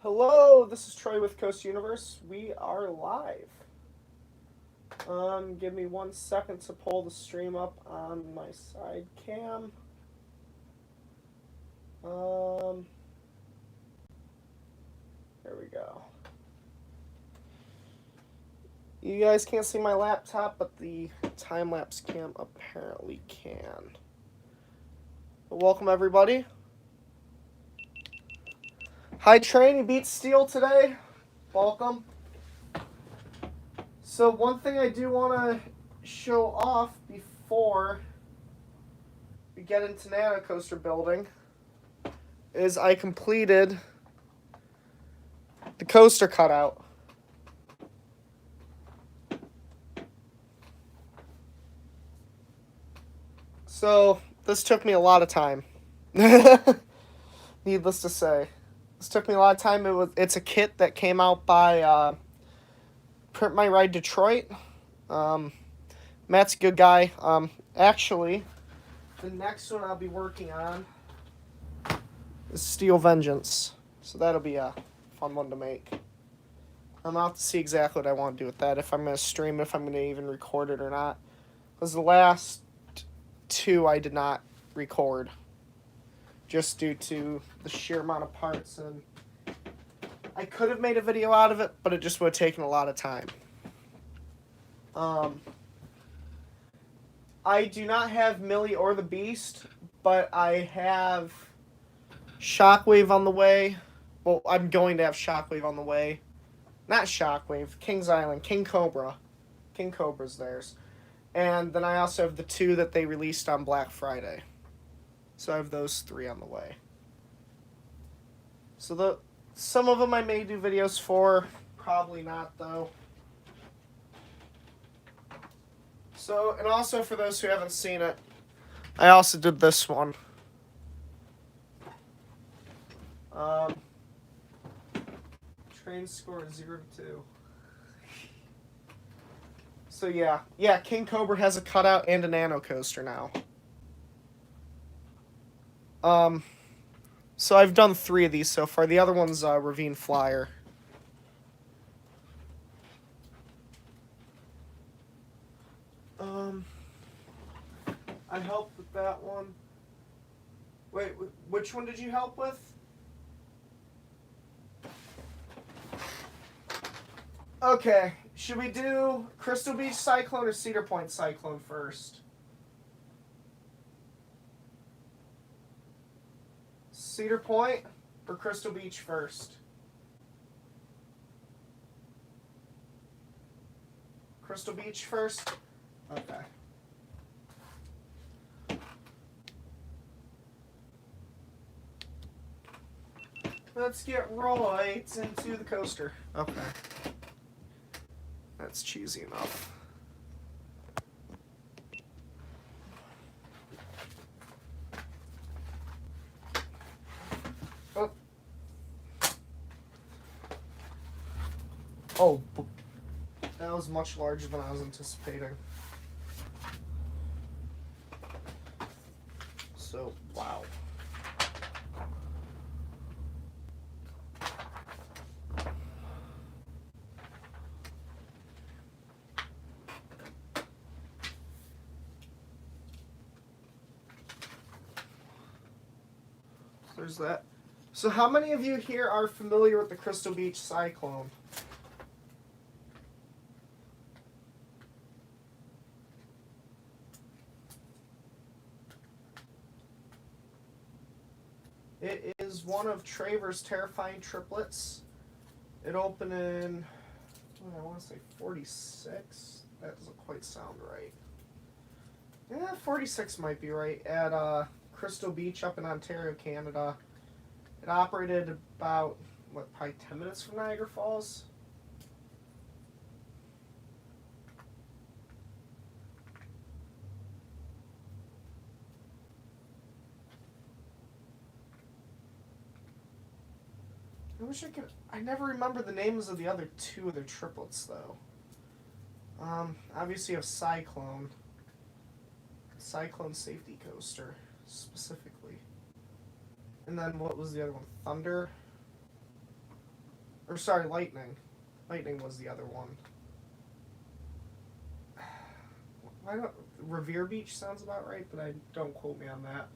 Hello, this is Troy with Coast Universe. We are live. Give me 1 second to pull the stream up on my side cam. Um, there we go. You guys can't see my laptop, but the time lapse cam apparently can. But welcome everybody. Hi Train, you beat Steel today. Welcome. So one thing I do want to show off before we get into Nano Coaster building is I completed the coaster cutout. So this took me a lot of time. Needless to say, this took me a lot of time. It's a kit that came out by Print My Ride Detroit. Matt's a good guy. Actually, the next one I'll be working on is Steel Vengeance. So that'll be a fun one to make. I'm out to see exactly what I want to do with that. If I'm going to stream it, if I'm going to even record it or not. Because the last two I did not record. Just due to the sheer amount of parts. And I could have made a video out of it, but it just would have taken a lot of time. I do not have Millie or the Beast, but I have Shockwave on the way. Well, I'm going to have Shockwave on the way. Not Shockwave, King's Island, King Cobra. King Cobra's theirs. And then I also have the two that they released on Black Friday. So I have those three on the way. So some of them I may do videos for, probably not though. So, and also for those who haven't seen it, I also did this one. Train score 0-2. So yeah, King Cobra has a cutout and a Nano Coaster now. So I've done 3 of these so far. The other one's Ravine Flyer. I helped with that one. Wait, which one did you help with? Okay, should we do Crystal Beach Cyclone or Cedar Point Cyclone first? Cedar Point or Crystal Beach first? Crystal Beach first? Okay. Let's get right into the coaster. Okay. That's cheesy enough. Oh, that was much larger than I was anticipating. So, wow. There's that. So how many of you here are familiar with the Crystal Beach Cyclone? It is one of Traver's terrifying triplets. It opened in, I want to say 46. That doesn't quite sound right. Yeah, 46 might be right. At Crystal Beach up in Ontario, Canada. It operated about, probably 10 minutes from Niagara Falls? I wish I could. I never remember the names of the other two of their triplets, though. Obviously, you have Cyclone. Cyclone Safety Coaster, specifically. And then what was the other one? Thunder? Or sorry, Lightning. Lightning was the other one. Why not? Revere Beach sounds about right, but I don't quote me on that.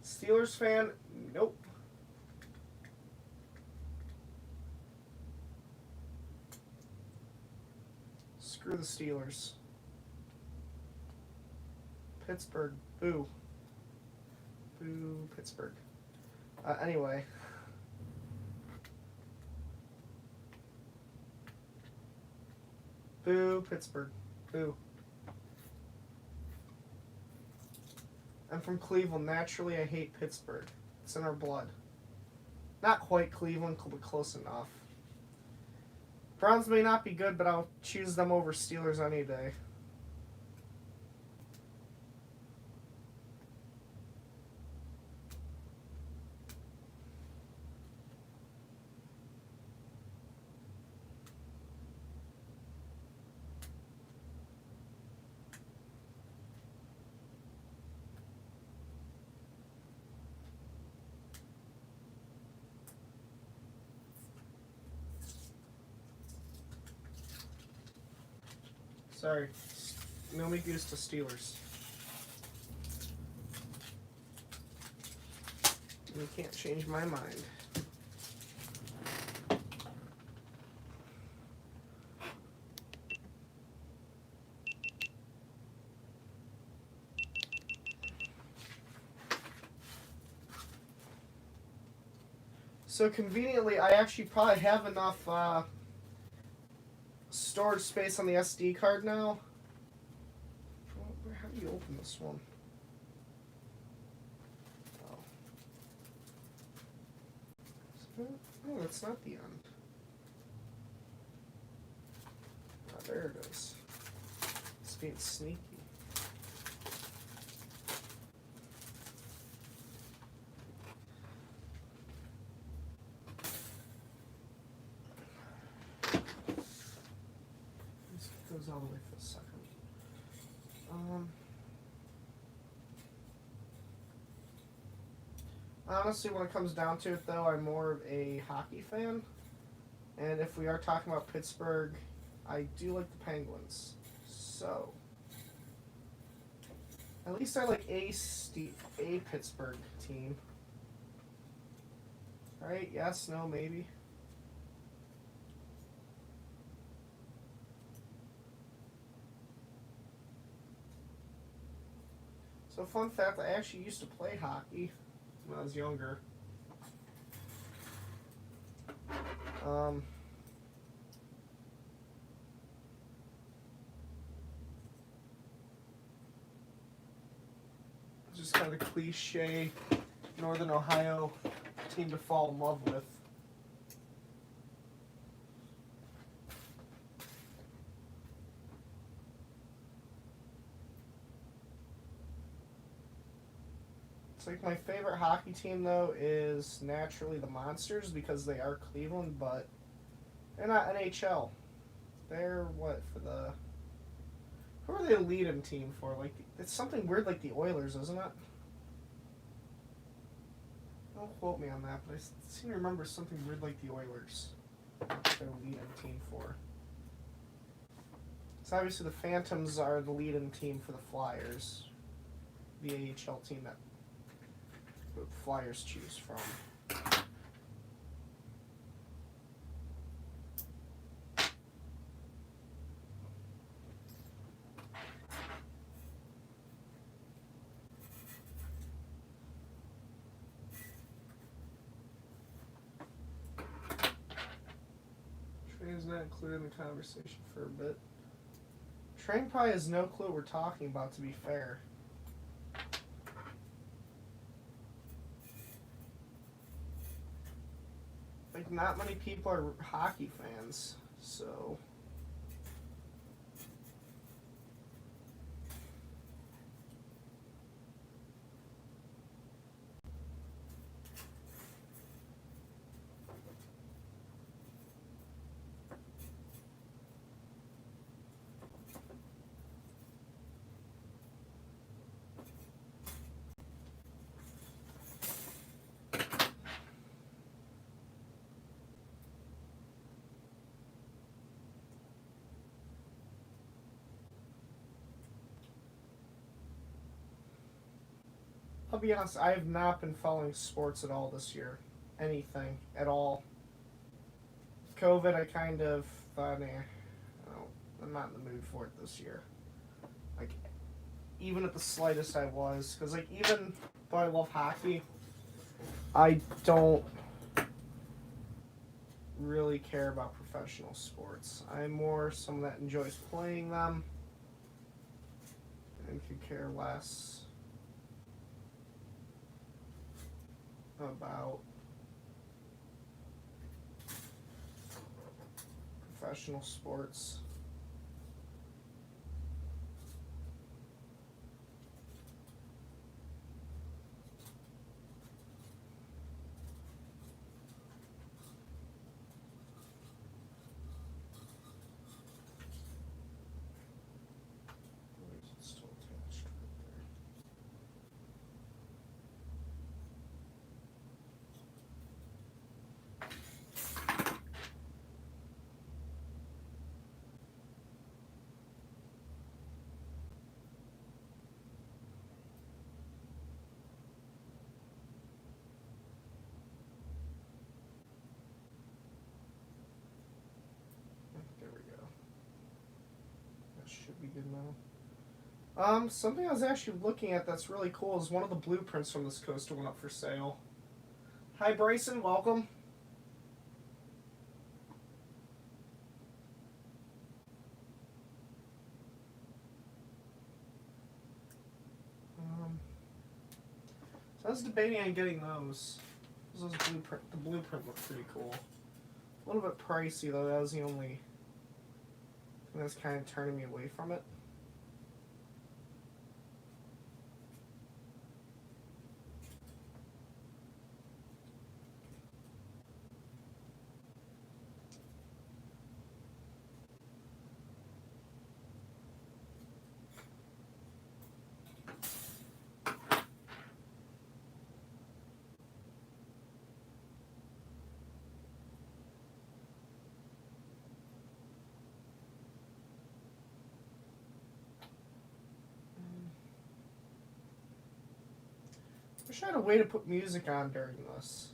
Steelers fan? Nope. Screw the Steelers. Pittsburgh. Boo. Boo, Pittsburgh. Anyway. Boo, Pittsburgh. Boo. I'm from Cleveland. Naturally, I hate Pittsburgh. It's in our blood. Not quite Cleveland, but close enough. Browns may not be good, but I'll choose them over Steelers any day. Sorry. No make use to Steelers. You can't change my mind. So conveniently, I actually probably have enough storage space on the SD card now. How do you open this one? Oh, that's not the end. Ah, there it is. It's being sneaky. This goes all the way for a second. Honestly, when it comes down to it, though, I'm more of a hockey fan. And if we are talking about Pittsburgh, I do like the Penguins. So, at least I like a Pittsburgh team. Right? Yes, no, maybe. So, fun fact, I actually used to play hockey when I was younger. Just kind of a cliche Northern Ohio team to fall in love with. It's like my favorite hockey team, though, is naturally the Monsters because they are Cleveland, but they're not NHL. They're what for the? Who are they a lead-in team for? Like it's something weird like the Oilers, isn't it? Don't quote me on that, but I seem to remember something weird like the Oilers. They're a lead-in team for. So obviously the Phantoms are the lead-in team for the Flyers, the AHL team that the Flyers choose from. Train is not included in the conversation for a bit. Train probably has no clue what we're talking about, to be fair. Like, not many people are hockey fans, so... I'll be honest, I have not been following sports at all this year. Anything at all. COVID, I kind of thought, I'm not in the mood for it this year. Like, even at the slightest, I was. Because, like, even though I love hockey, I don't really care about professional sports. I'm more someone that enjoys playing them and could care less about professional sports. It's still attached right there. There we go. That should be good now. Something I was actually looking at that's really cool is one of the blueprints from this coaster went up for sale. Hi, Bryson. Welcome. So I was debating on getting those. Those blueprint. The blueprint looked pretty cool. A little bit pricey though. That was the only thing that's kind of turning me away from it. Wish I had a way to put music on during this.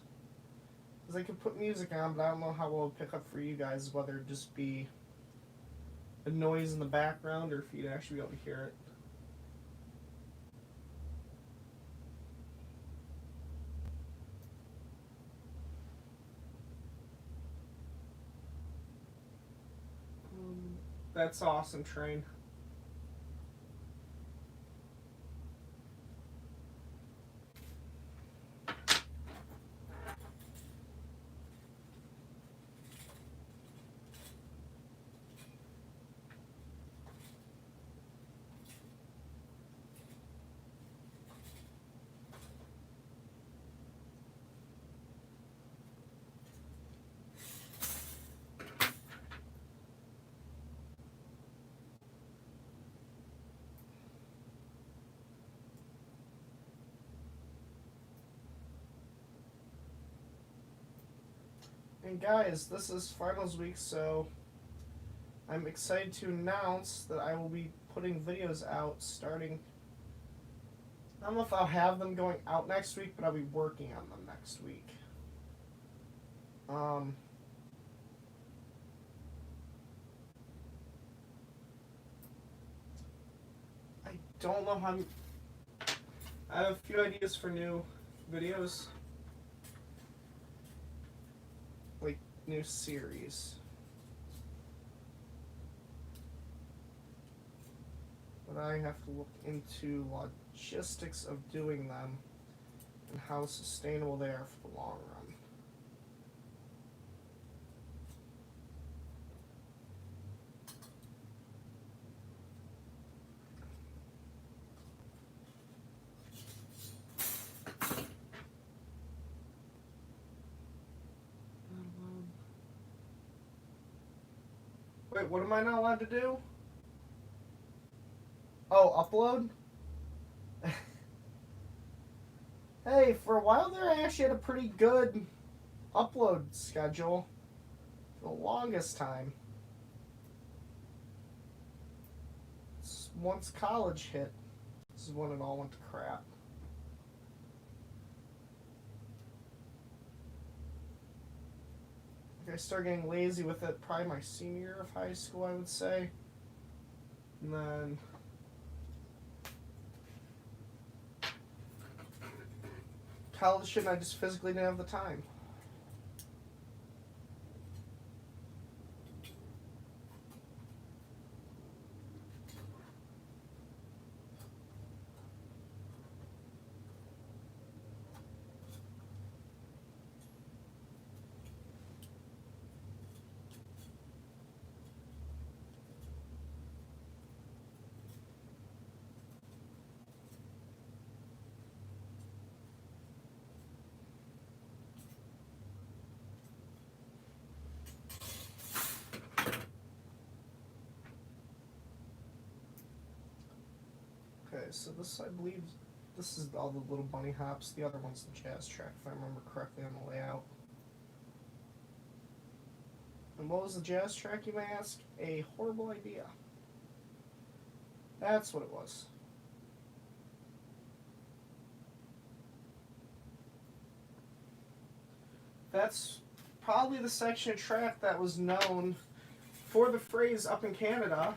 Because I could put music on, but I don't know how well it'll pick up for you guys, whether it just be a noise in the background or if you'd actually be able to hear it. That's awesome, Train. And guys, this is finals week, so I'm excited to announce that I will be putting videos out starting. I don't know if I'll have them going out next week, but I'll be working on them next week. I don't know how. I have a few ideas for new videos, like new series. But I have to look into logistics of doing them and how sustainable they are for the long run. Wait, what am I not allowed to do? Oh, upload? Hey, for a while there, I actually had a pretty good upload schedule for the longest time. Once college hit, this is when it all went to crap. I started getting lazy with it probably my senior year of high school, I would say. And then college, and I just physically didn't have the time. Okay, so this, I believe, this is all the little bunny hops. The other one's the jazz track, if I remember correctly on the layout. And what was the jazz track, you may ask? A horrible idea. That's what it was. That's probably the section of track that was known for the phrase up in Canada.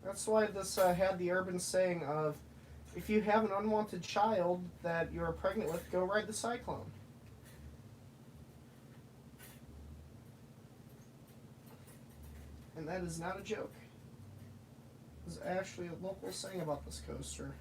That's why this had the urban saying of, if you have an unwanted child that you're pregnant with, go ride the Cyclone. And that is not a joke. There's actually a local saying about this coaster.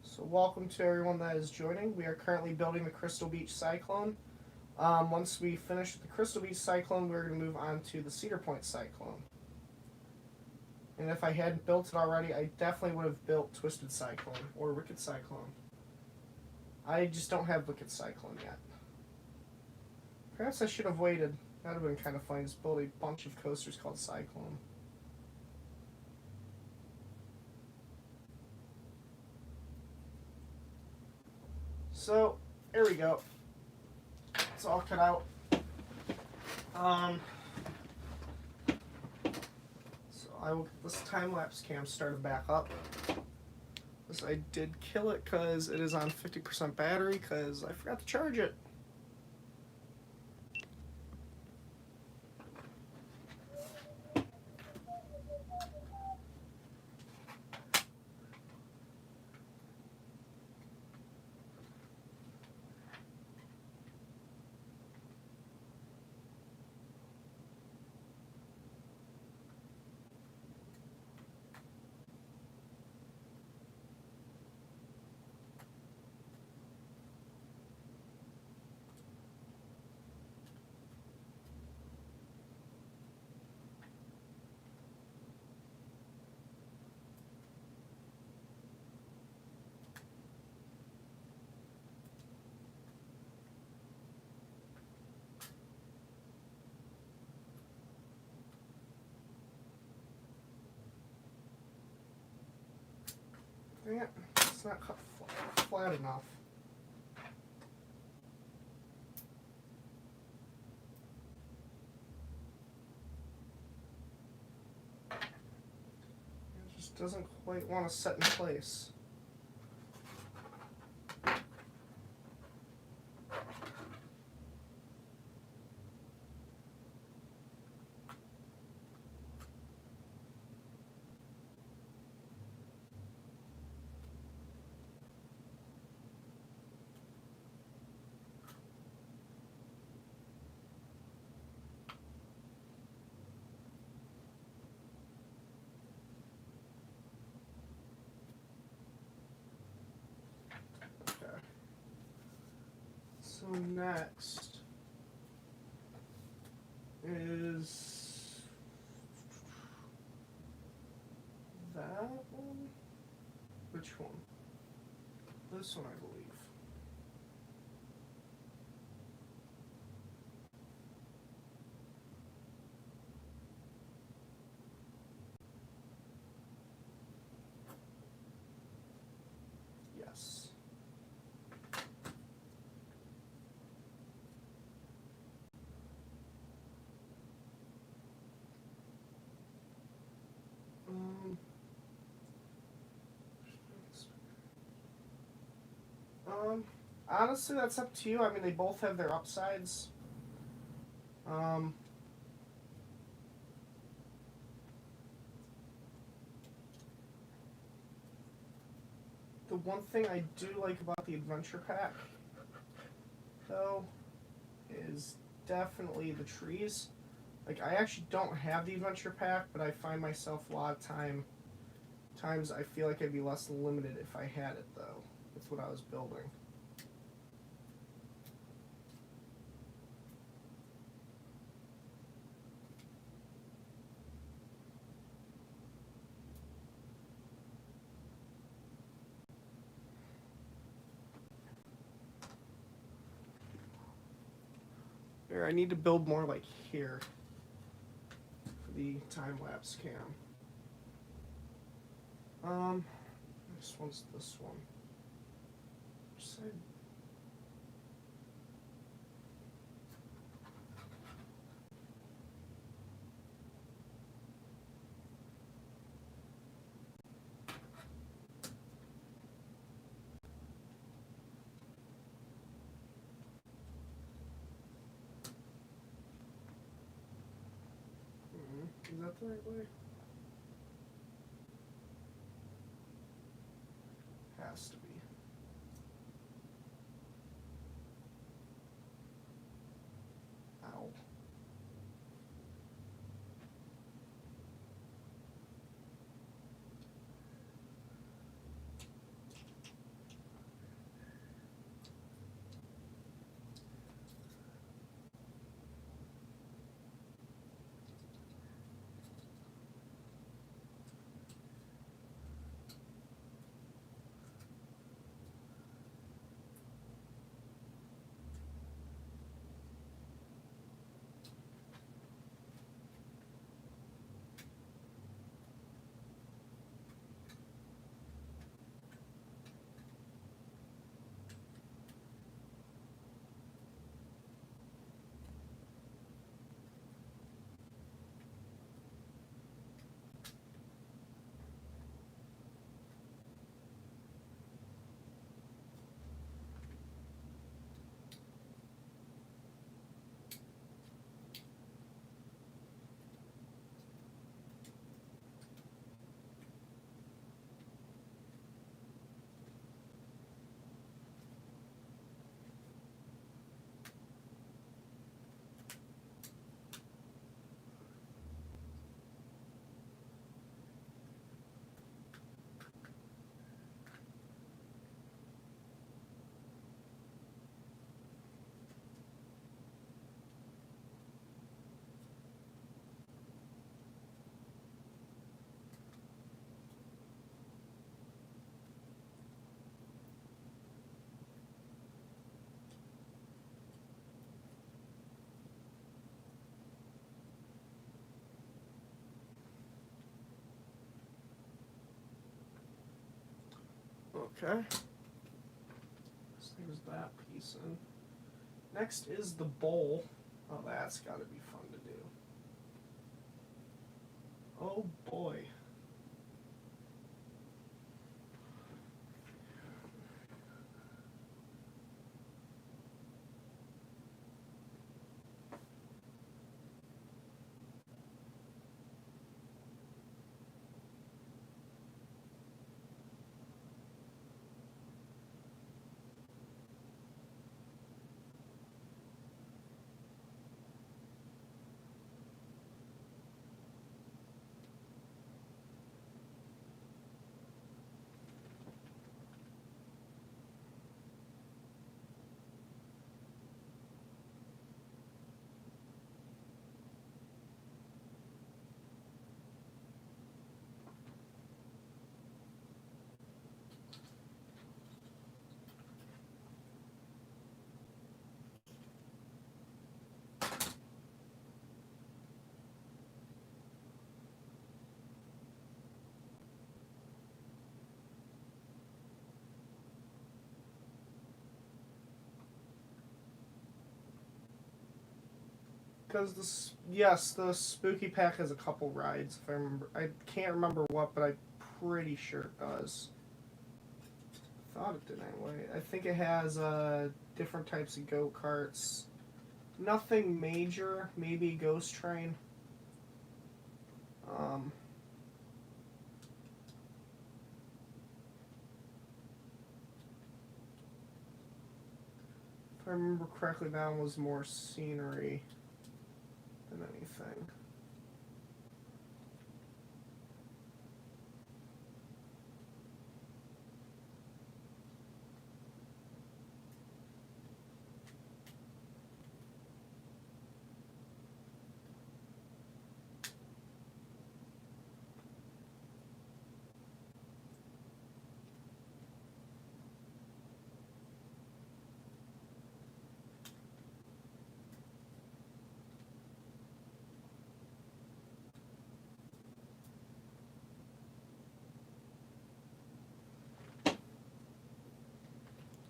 So welcome to everyone that is joining. We are currently building the Crystal Beach Cyclone. Once we finish the Crystal Beach Cyclone, we're going to move on to the Cedar Point Cyclone. And if I hadn't built it already, I definitely would have built Twisted Cyclone or Wicked Cyclone. I just don't have Wicked Cyclone yet. Perhaps I should have waited. That would have been kind of fun. Just build a bunch of coasters called Cyclone. So, there we go. It's all cut out. So I will get this time-lapse cam started back up. This, I did kill it because it is on 50% battery because I forgot to charge it. Dang it, it's not cut flat enough. It just doesn't quite want to set in place. So next is is that one? Which one? This one, I believe. Yes. Um, Honestly, that's up to you. I mean, they both have their upsides. Um, the one thing I do like about the adventure pack, though, is definitely the trees. Like, I actually don't have the adventure pack, but I find myself a lot of times I feel like I'd be less limited if I had it, though. That's what I was building. Here, I need to build more like here for the time-lapse cam. This one's this one. Just say is that the right way? Has to be. Ow. Okay. So there's that piece in. Next is the bowl. Oh, that's got to be fun to do. Oh boy. Because yes, the spooky pack has a couple rides. If I remember, I can't remember what, but I'm pretty sure it does. Thought it did anyway. I think it has different types of go karts. Nothing major. Maybe Ghost Train. Um, if I remember correctly, that one was more scenery than anything.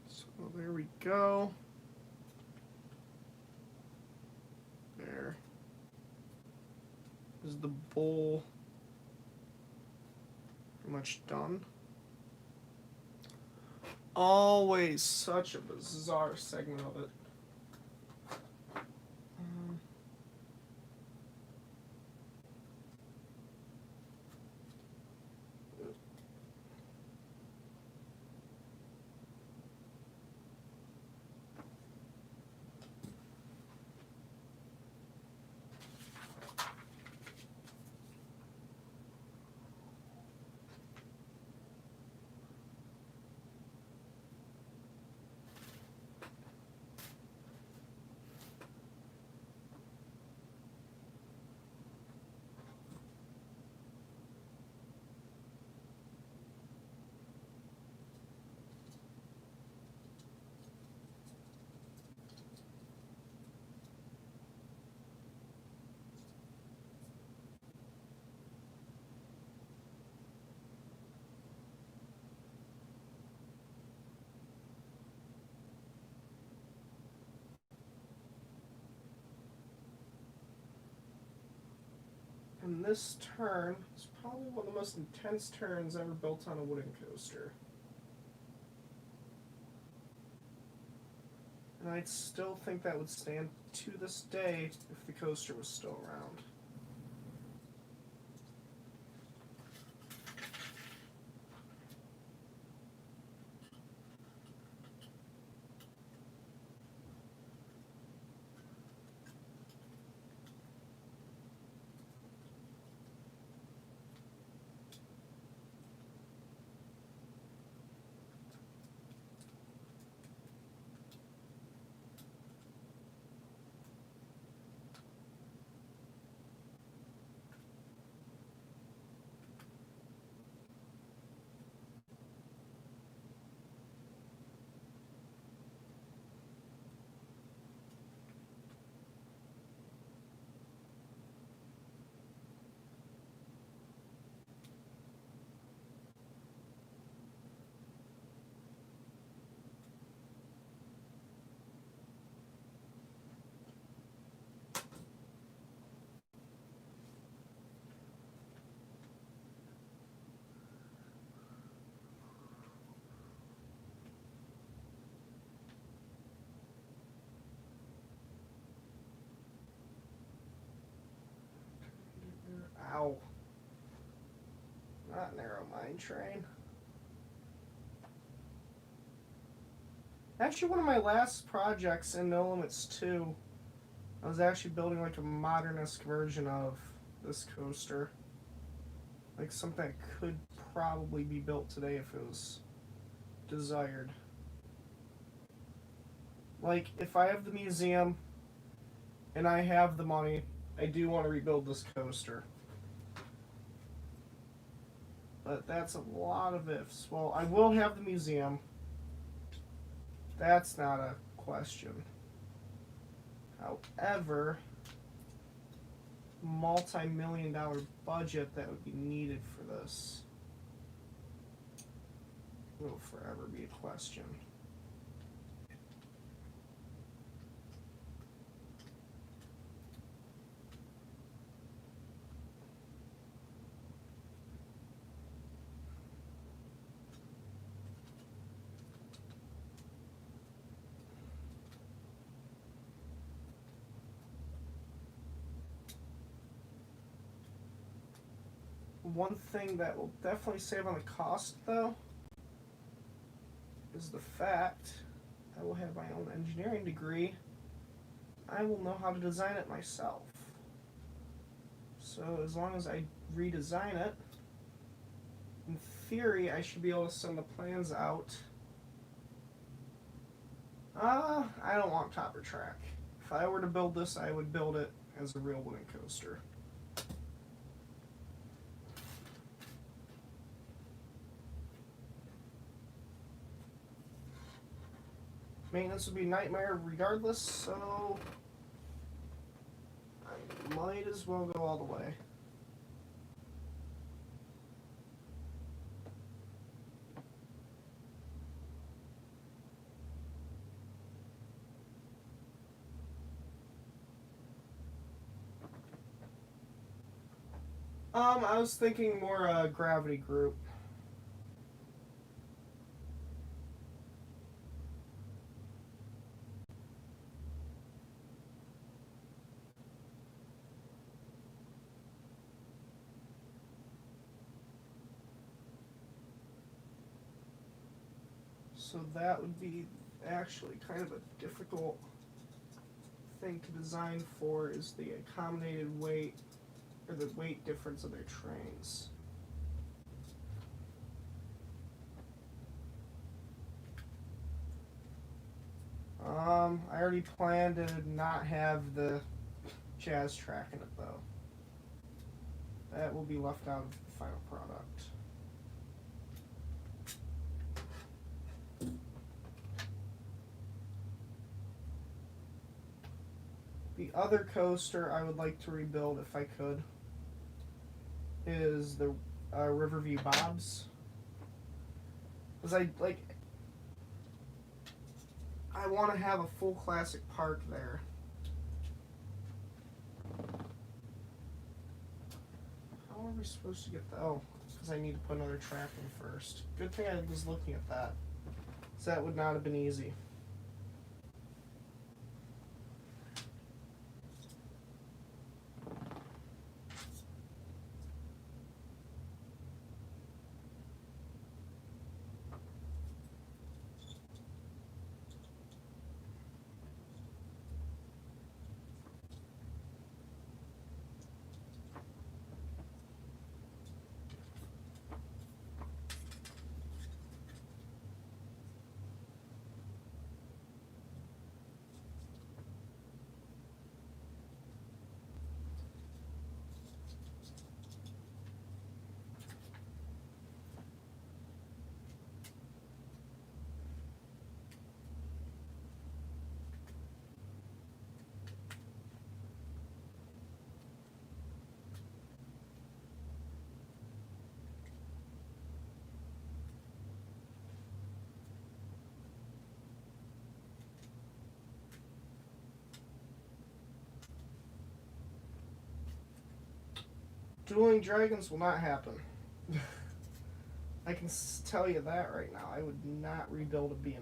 So there we go. There is the bowl. Pretty much done. Always such a bizarre segment of it. And this turn is probably one of the most intense turns ever built on a wooden coaster. And I still think that would stand to this day if the coaster was still around. Ow. Not narrow mine train. Actually, one of my last projects in No Limits 2, I was actually building like a modernist version of this coaster. Like something that could probably be built today if it was desired. Like, if I have the museum and I have the money, I do want to rebuild this coaster. But that's a lot of ifs. Well, I will have the museum. That's not a question. However, multi-million-dollar budget that would be needed for this will forever be a question. – . . . – – – – – – – – – – – – – – – – – – – – – – – – – – – – – – – – – – – – – – – – – – – – – – – – – – – – – – – – One thing that will definitely save on the cost, though, is the fact I will have my own engineering degree. I will know how to design it myself. So as long as I redesign it, in theory, I should be able to send the plans out. I don't want topper track. If I were to build this, I would build it as a real wooden coaster. Maintenance would be a nightmare regardless, so I might as well go all the way. I was thinking more gravity group. So that would be actually kind of a difficult thing to design for, is the accommodated weight, or the weight difference of their trains. I already planned to not have the jazz track in it though. That will be left out of the final product. The other coaster I would like to rebuild, if I could, is the Riverview Bobs. Because I want to have a full classic park there. How are we supposed to get the... Oh, because I need to put another track in first. Good thing I was looking at that. So that would not have been easy. Dueling Dragons will not happen. I can tell you that right now. I would not rebuild a B&M.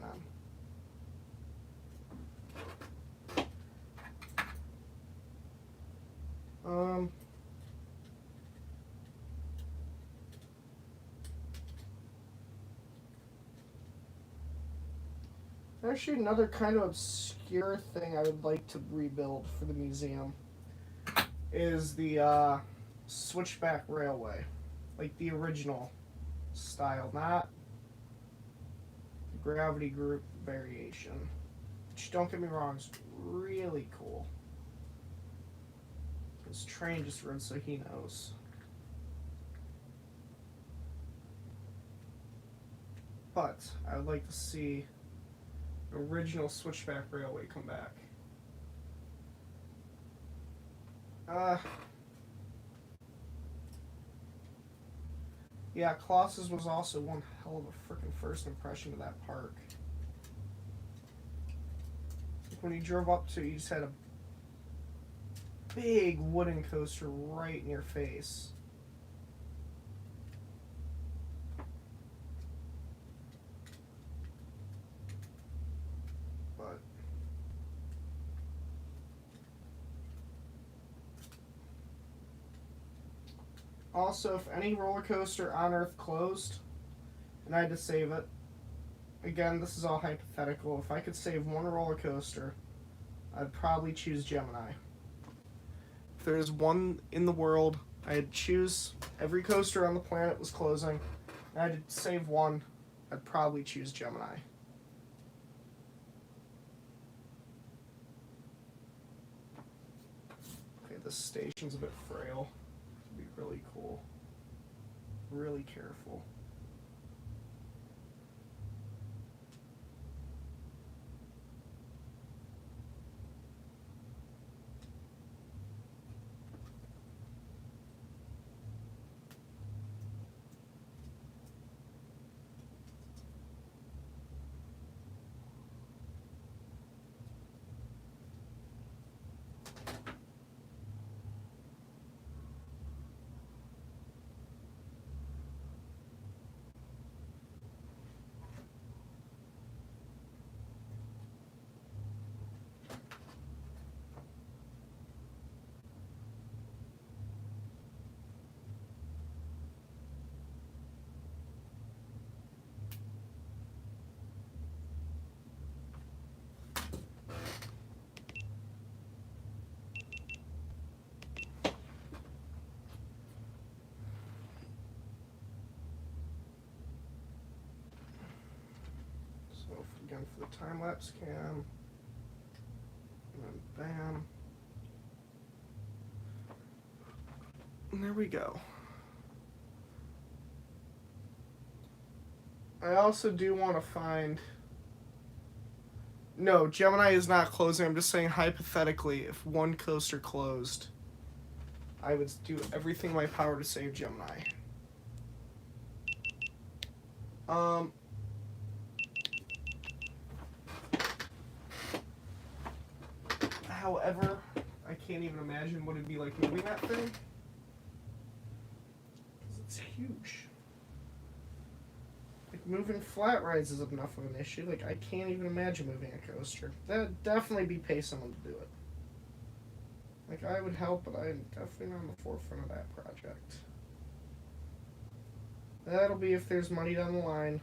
Actually, another kind of obscure thing I would like to rebuild for the museum is the switchback railway, like the original style, not the gravity group variation. Which, don't get me wrong, is really cool. This train just runs so he knows. But I would like to see the original switchback railway come back. Yeah, Colossus was also one hell of a freaking first impression of that park. Like when you drove up to it, you just had a big wooden coaster right in your face. But Also, if any roller coaster on Earth closed and I had to save it, again, this is all hypothetical. If I could save one roller coaster, I'd probably choose Gemini. If there's one in the world, I'd choose every coaster on the planet was closing, and I had to save one, I'd probably choose Gemini. Okay, this station's a bit frail. It'd be really cool. Really careful. Again for the time lapse cam, and then bam, and there we go. I also do want to find. No, Gemini is not closing. I'm just saying hypothetically, if one coaster closed, I would do everything in my power to save Gemini. However, I can't even imagine what it'd be like moving that thing. Because it's huge. Like, moving flat rides is enough of an issue. Like, I can't even imagine moving a coaster. That'd definitely be pay someone to do it. Like, I would help, but I'm definitely not on the forefront of that project. That'll be if there's money down the line.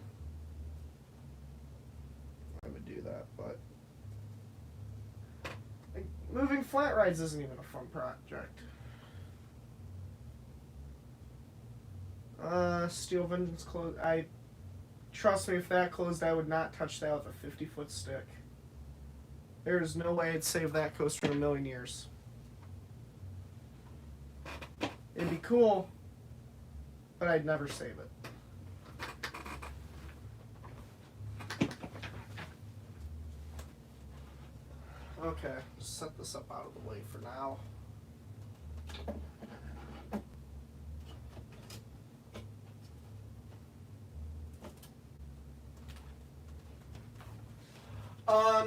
I would do that, but like, moving flat rides isn't even a fun project. Steel Vengeance closed. Trust me, if that closed, I would not touch that with a 50-foot stick. There is no way I'd save that coaster in a million years. It'd be cool, but I'd never save it. Okay, just set this up out of the way for now.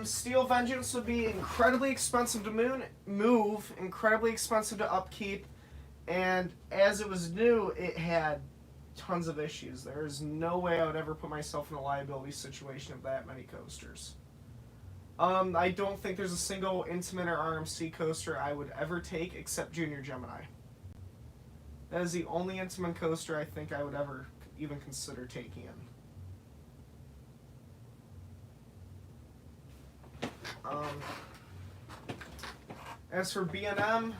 Steel Vengeance would be incredibly expensive to move, incredibly expensive to upkeep, and as it was new, it had tons of issues. There's no way I would ever put myself in a liability situation of that many coasters. I don't think there's a single Intamin or RMC coaster I would ever take except Junior Gemini. That is the only Intamin coaster I think I would ever even consider taking in. As for B&M,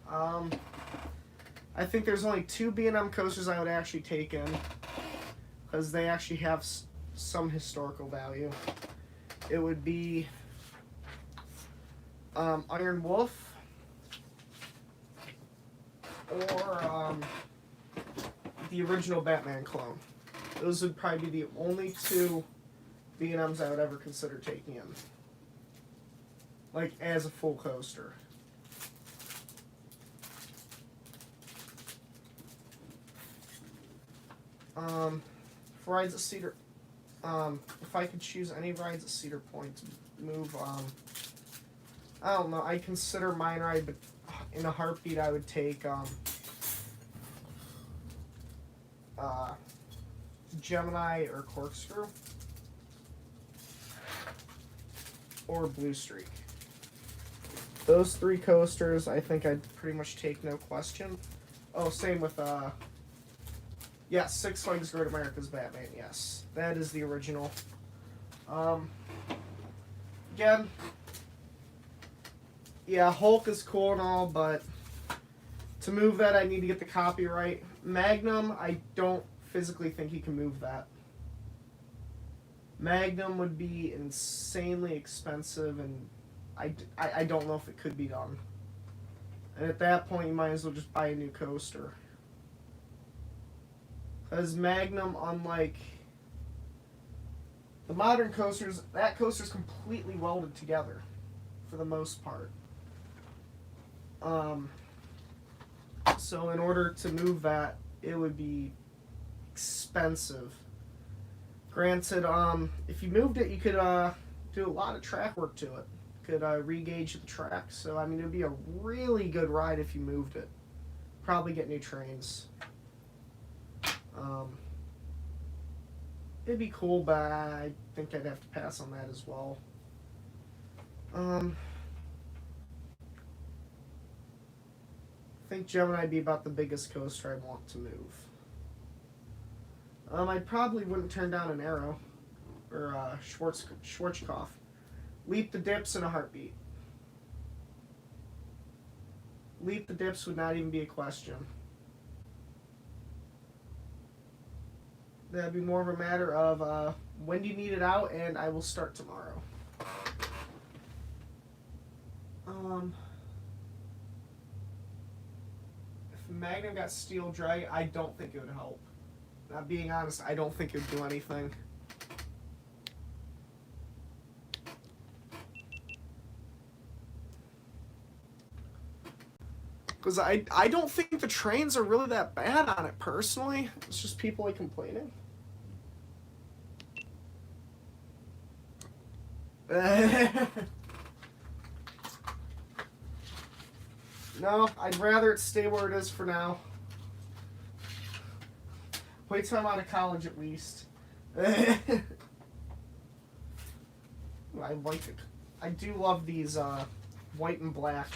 I think there's only two B&M coasters I would actually take in because they actually have some historical value. It would be Iron Wolf or the original Batman clone. Those would probably be the only two B&Ms I would ever consider taking in. Like, as a full coaster. For rides at Cedar, if I could choose any rides at Cedar Point to move, I don't know, I'd consider Mine Ride, but in a heartbeat I would take, Gemini or Corkscrew. Or Blue Streak. Those three coasters I think I'd pretty much take, no question. Oh, same with yes, Six Flags Great America's Batman. Yes, that is the original. Um, again, yeah, Hulk is cool and all, but to move that, I need to get the copyright. Magnum, I don't physically think he can move that. Magnum would be insanely expensive, and I don't know if it could be done. And at that point, you might as well just buy a new coaster. Because Magnum, unlike the modern coasters, that coaster's completely welded together for the most part. So in order to move that, it would be expensive. Granted, if you moved it, you could do a lot of track work to it. Could re-gauge the track. So I mean, it would be a really good ride if you moved it. Probably get new trains. It'd be cool, but I think I'd have to pass on that as well. I think Gemini would be about the biggest coaster I'd want to move. I probably wouldn't turn down an Arrow or Schwarzkopf. Leap the dips in a heartbeat. Leap the dips would not even be a question. That'd be more of a matter of when do you need it out, and I will start tomorrow. If Magnum got Steel Dragon, I don't think it would help. Not being honest, I don't think it would do anything. Because I don't think the trains are really that bad on it, personally. It's just people like complaining. No, I'd rather it stay where it is for now. Wait till I'm out of college at least. I like it. I do love these white and black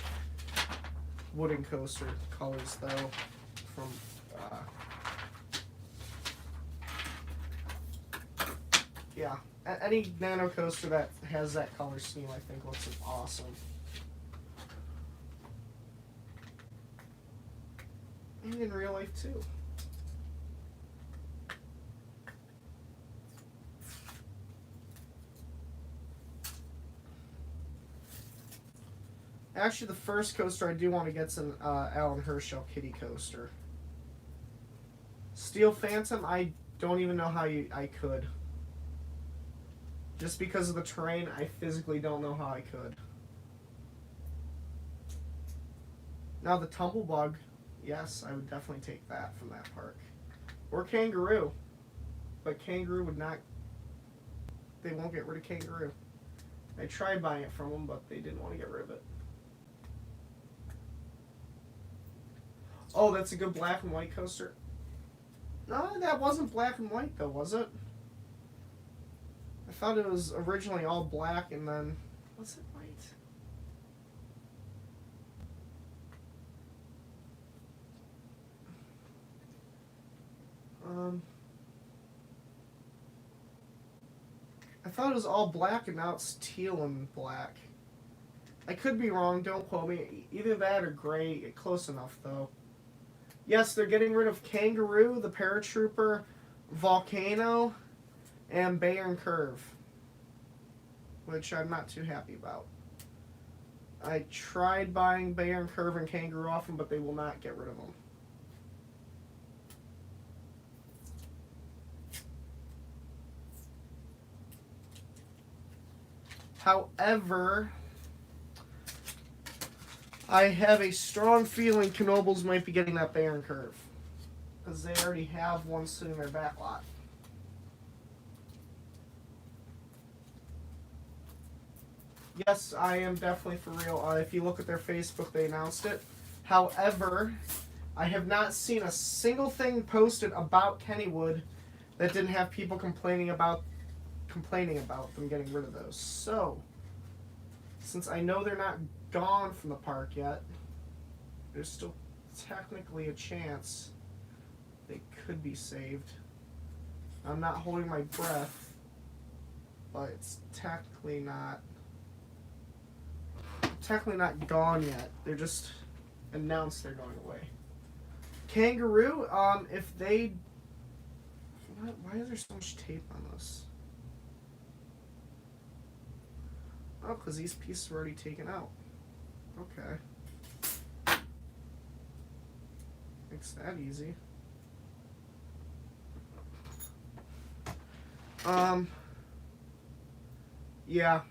wooden coaster colors, though. From yeah, any nano coaster that has that color scheme, I think looks awesome. And in real life too. Actually, the first coaster I do want to get is an Alan Herschel Kitty coaster. Steel Phantom, I don't even know how I could. Just because of the terrain, I physically don't know how I could. Now the Tumblebug, yes, I would definitely take that from that park. Or Kangaroo. But Kangaroo would not... They won't get rid of Kangaroo. I tried buying it from them, but they didn't want to get rid of it. Oh, that's a good black and white coaster. No, that wasn't black and white, though, was it? I thought it was originally all black and then... Was it white? I thought it was all black and now it's teal and black. I could be wrong, don't quote me. Either that or gray. Close enough, though. Yes, they're getting rid of Kangaroo, the Paratrooper, Volcano, and Bayern Curve, which I'm not too happy about. I tried buying Bayern Curve and Kangaroo off them, but they will not get rid of them. However, I have a strong feeling Knoebels might be getting that Bayern Curve, because they already have one sitting in their back lot. Yes, I am definitely for real. If you look at their Facebook, they announced it. However, I have not seen a single thing posted about Kennywood that didn't have people complaining about them getting rid of those. So, since I know they're not gone from the park yet, there's still technically a chance they could be saved. I'm not holding my breath, but it's technically not gone yet. They're just announced they're going away. Kangaroo, if they... Why is there so much tape on this? Oh, because these pieces are already taken out. Okay. Makes that easy. Yeah.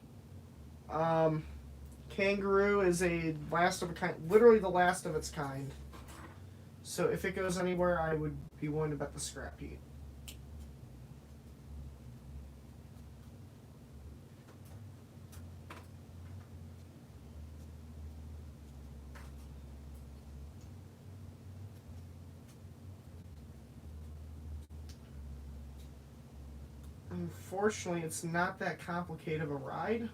Kangaroo is a last of a kind, literally the last of its kind. So if it goes anywhere, I would be willing to bet the scrap heap. Unfortunately, it's not that complicated of a ride,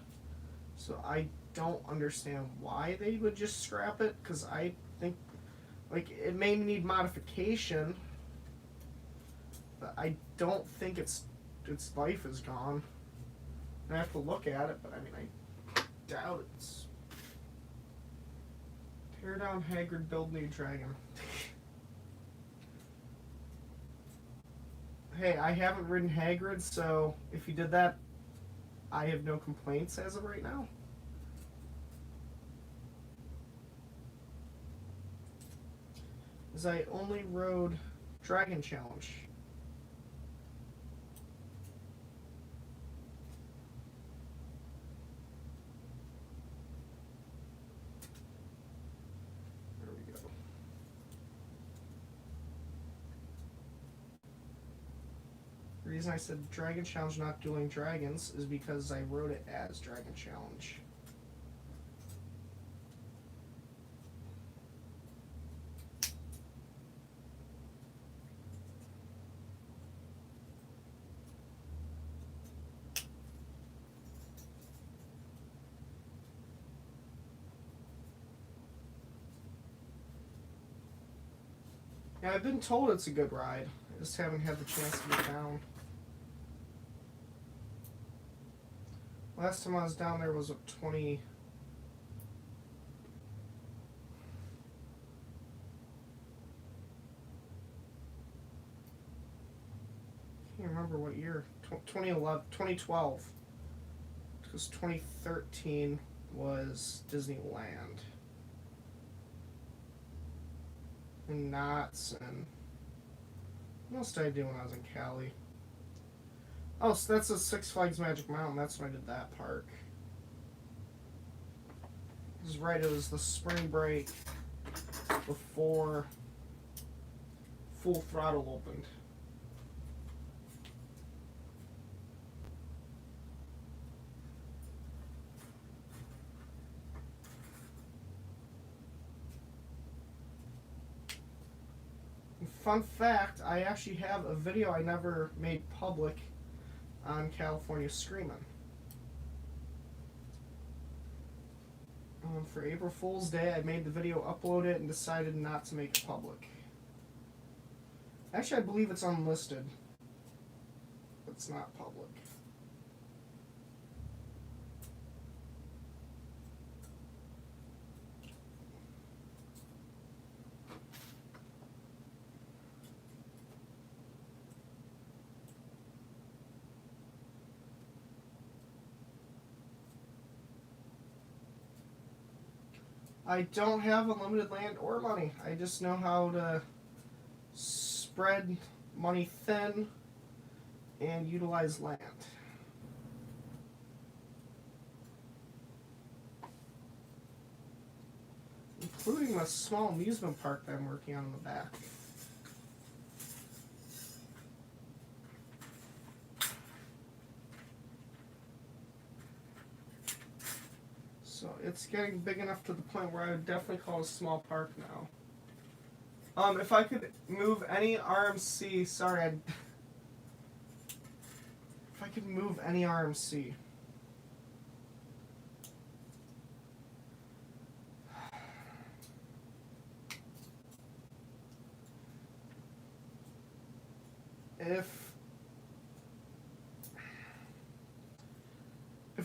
so I don't understand why they would just scrap it, because I think, like, it may need modification, but I don't think its life is gone. I have to look at it, but I mean, I doubt it's... Tear down Hagrid, build new dragon. Hey, I haven't ridden Hagrid, so if you did that, I have no complaints as of right now. As I only rode Dragon Challenge. There we go. The reason I said Dragon Challenge, not Dueling Dragons, is because I wrote it as Dragon Challenge. Yeah, I've been told it's a good ride. I just haven't had the chance to get down. Last time I was down there was 20... I can't remember what year. 2011, 2012. Because 2013 was Disneyland. And Knott's and... What else did I do when I was in Cali? Oh, so that's a Six Flags Magic Mountain. That's when I did that park. This is right, it was the spring break before Full Throttle opened. Fun fact, I actually have a video I never made public on California Screamin'. For April Fool's Day, I made the video, upload it, and decided not to make it public. Actually, I believe it's unlisted. But it's not public. I don't have unlimited land or money. I just know how to spread money thin and utilize land. Including the small amusement park that I'm working on in the back. So it's getting big enough to the point where I would definitely call it a small park now. If I could move any RMC, sorry, if I could move any RMC. if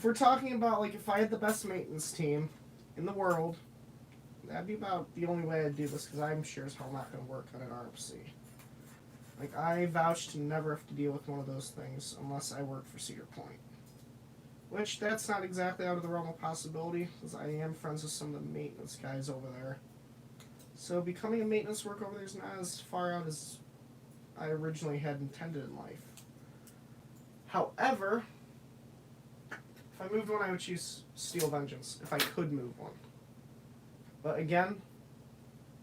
we're talking about like if I had the best maintenance team in the world, that'd be about the only way I'd do this because I'm sure as hell not going to work on an RMC. Like I vouch to never have to deal with one of those things unless I work for Cedar Point. Which that's not exactly out of the realm of possibility, because I am friends with some of the maintenance guys over there. So becoming a maintenance worker over there is not as far out as I originally had intended in life. However, if I moved one, I would choose Steel Vengeance, if I could move one. But again,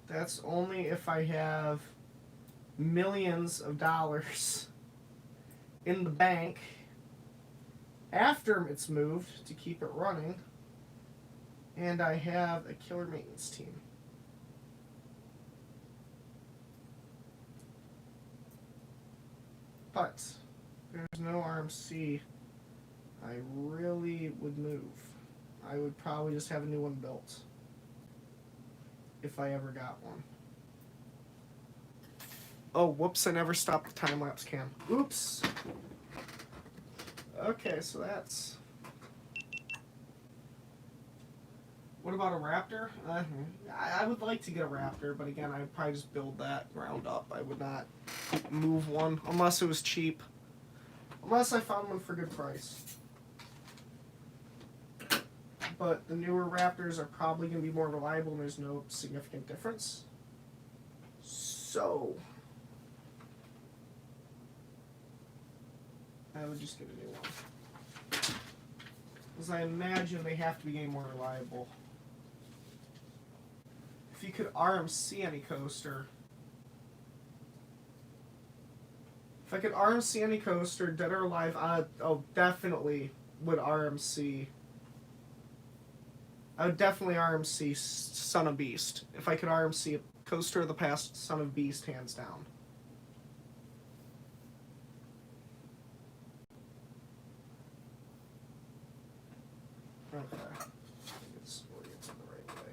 that's only if I have millions of dollars in the bank after it's moved to keep it running, and I have a killer maintenance team. But there's no RMC I really would move. I would probably just have a new one built if I ever got one. Oh, whoops, I never stopped the time-lapse cam. Oops. Okay, so that's... What about a Raptor? I would like to get a Raptor, but again, I'd probably just build that ground up. I would not move one unless it was cheap. Unless I found one for a good price. But the newer Raptors are probably going to be more reliable and there's no significant difference. So... I would just get a new one. Because I imagine they have to be getting more reliable. If you could RMC any coaster... If I could RMC any coaster, dead or alive, I definitely would RMC... I would definitely RMC Son of Beast. If I could RMC a coaster of the past, Son of Beast, hands down. Okay. It's oriented the right way.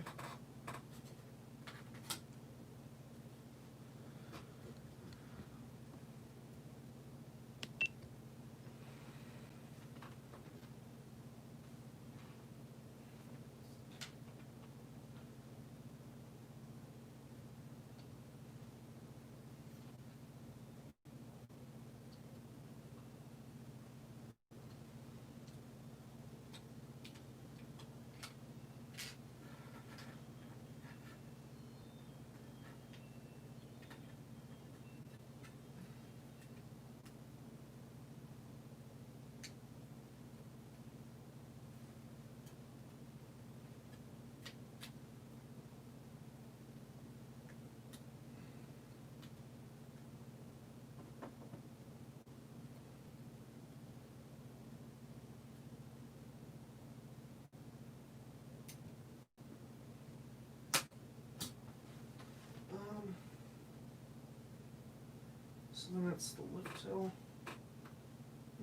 So then that's the lift hill. I'm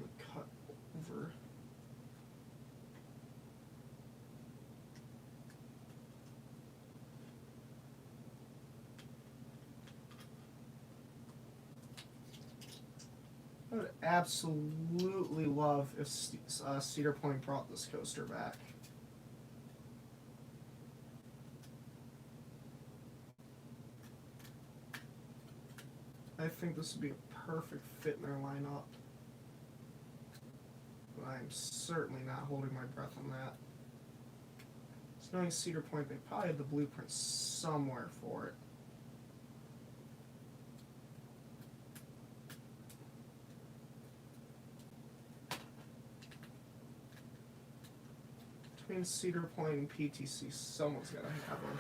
gonna cut over. I would absolutely love if Cedar Point brought this coaster back. I think this would be a perfect fit in their lineup. But I'm certainly not holding my breath on that. So knowing Cedar Point, they probably have the blueprint somewhere for it. Between Cedar Point and PTC, someone's got to have them.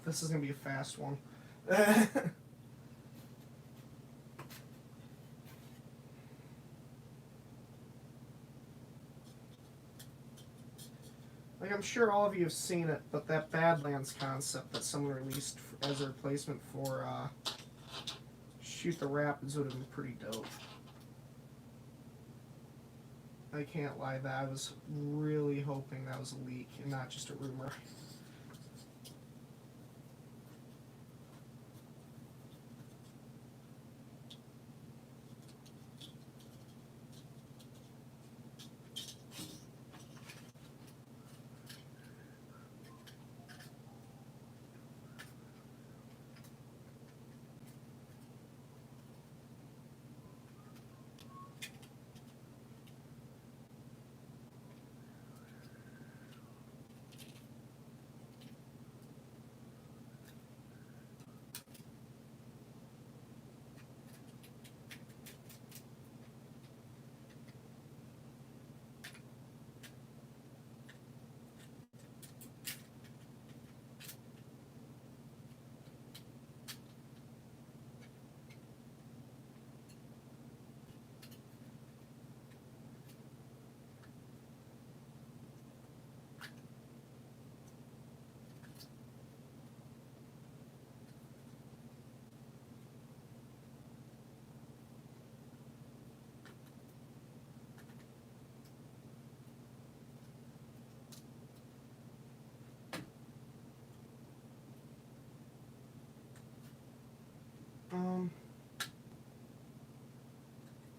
This is gonna be a fast one. Like, I'm sure all of you have seen it, but that Badlands concept that someone released as a replacement for Shoot the Rapids would have been pretty dope. I can't lie, that I was really hoping that was a leak and not just a rumor.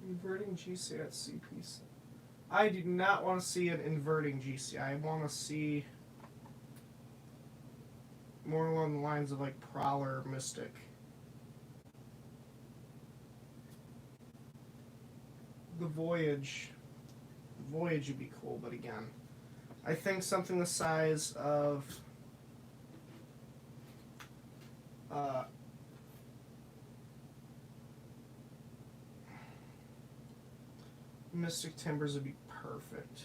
Inverting GCI at CP. I do not want to see an inverting GCI. I want to see more along the lines of like Prowler or Mystic. The Voyage would be cool, but again, I think something the size of Mystic Timbers would be perfect.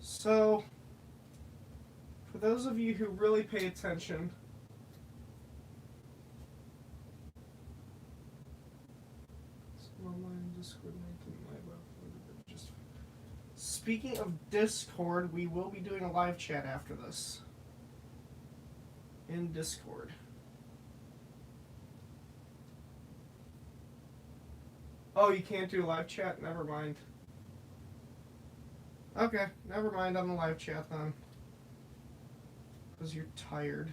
So, for those of you who really pay attention, speaking of Discord, we will be doing a live chat after this. In Discord. Oh, you can't do live chat? Never mind. Okay, never mind on the live chat then. Because you're tired.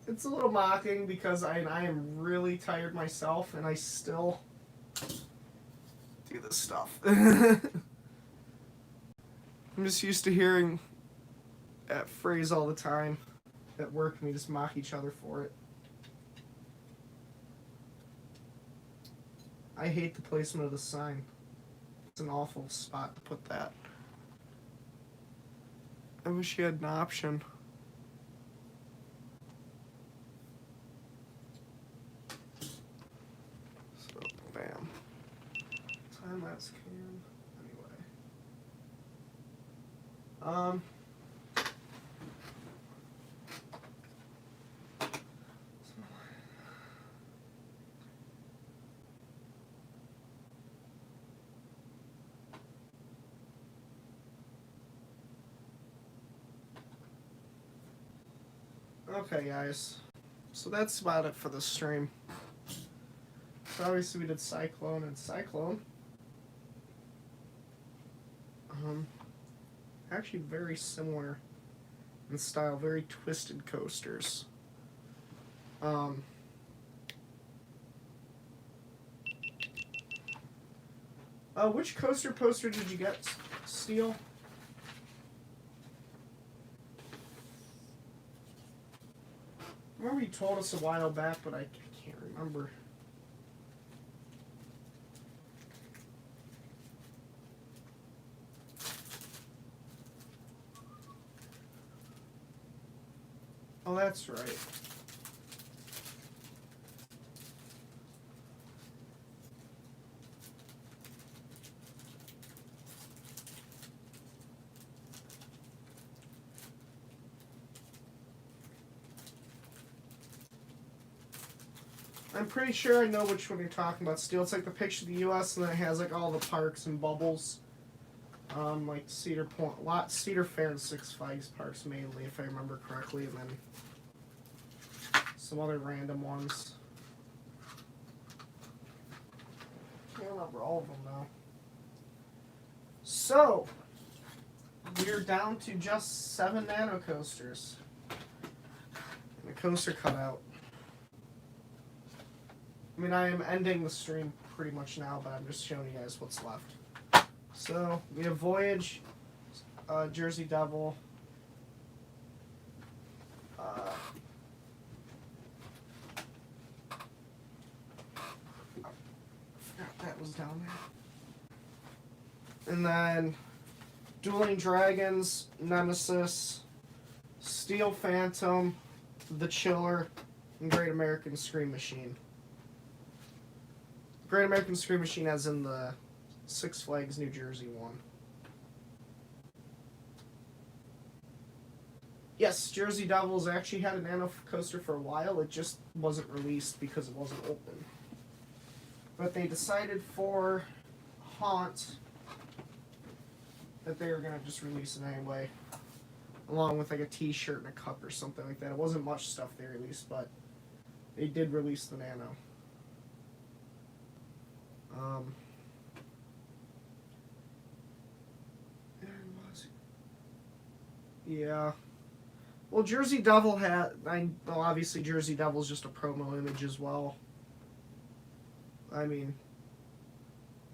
It's a little mocking because I am really tired myself and I still do this stuff. I'm just used to hearing that phrase all the time at work and we just mock each other for it. I hate the placement of the sign. It's an awful spot to put that. I wish you had an option. So, bam. Time-lapse cam. Anyway. Okay, guys. So that's about it for the stream. So obviously we did Cyclone and Cyclone. Actually very similar in style, very twisted coasters. Which coaster poster did you get, Steel? I remember you told us a while back, but I can't remember. Oh, that's right. I'm pretty sure I know which one you're talking about, Steel. It's like the picture of the U.S. and then it has like all the parks and bubbles. Like Cedar Point, Cedar Fair and Six Flags parks mainly, if I remember correctly, and then some other random ones. Can't remember all of them though. So we're down to just 7 nano coasters and a coaster cutout. I mean, I am ending the stream pretty much now, but I'm just showing you guys what's left. So, we have Voyage, Jersey Devil, I forgot that was down there. And then, Dueling Dragons, Nemesis, Steel Phantom, The Chiller, and Great American Scream Machine. Great American Scream Machine as in the Six Flags New Jersey one. Yes, Jersey Devils actually had a nano coaster for a while. It just wasn't released because it wasn't open. But they decided for Haunt that they were going to just release it anyway. Along with like a t-shirt and a cup or something like that. It wasn't much stuff they released, but they did release the nano. Yeah. Well, Jersey Devil had... well, obviously Jersey Devil's just a promo image as well. I mean,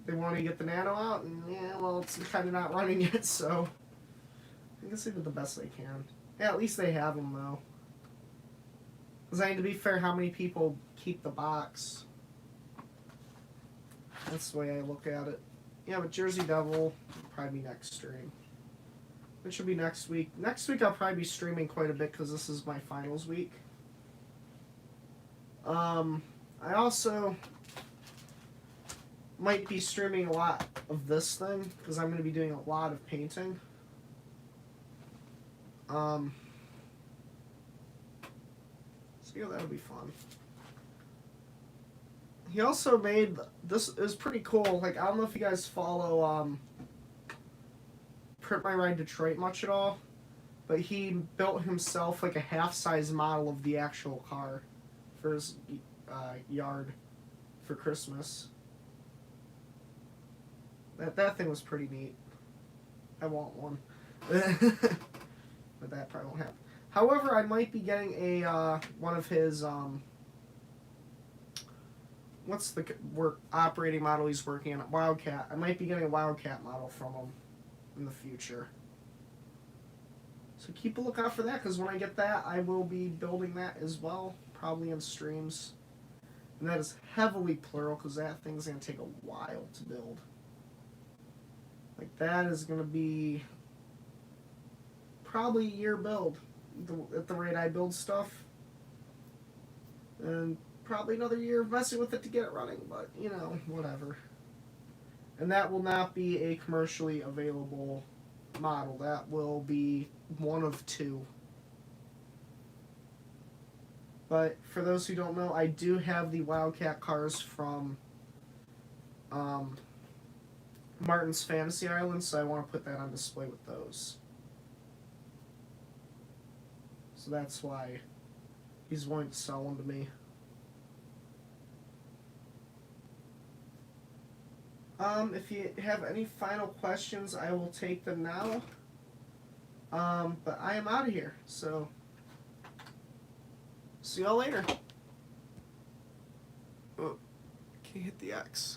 they want to get the nano out, and yeah, well, it's kind of not running it, so... I guess they did the best they can. Yeah, at least they have them, though. Because, I mean, to be fair, how many people keep the box? That's the way I look at it. Yeah, but Jersey Devil will probably be next stream. It should be next week. Next week I'll probably be streaming quite a bit because this is my finals week. I also might be streaming a lot of this thing because I'm going to be doing a lot of painting. So yeah, that'll be fun. He also made, this is pretty cool, like, I don't know if you guys follow, Print My Ride Detroit much at all, but he built himself, like, a half-size model of the actual car for his, yard for Christmas. That thing was pretty neat. I want one. But that probably won't happen. However, I might be getting a, one of his, what's the operating model he's working on? Wildcat. I might be getting a Wildcat model from him in the future. So keep a lookout for that, because when I get that, I will be building that as well, probably in streams. And that is heavily plural because that thing's going to take a while to build. Like, that is going to be probably a year build at the rate I build stuff. And probably another year of messing with it to get it running, but, you know, whatever. And that will not be a commercially available model. That will be one of two. But for those who don't know, I do have the Wildcat cars from Martin's Fantasy Island, so I want to put that on display with those. So that's why he's willing to sell one to me. If you have any final questions, I will take them now. But I am out of here, so see y'all later. Oh, can't hit the X.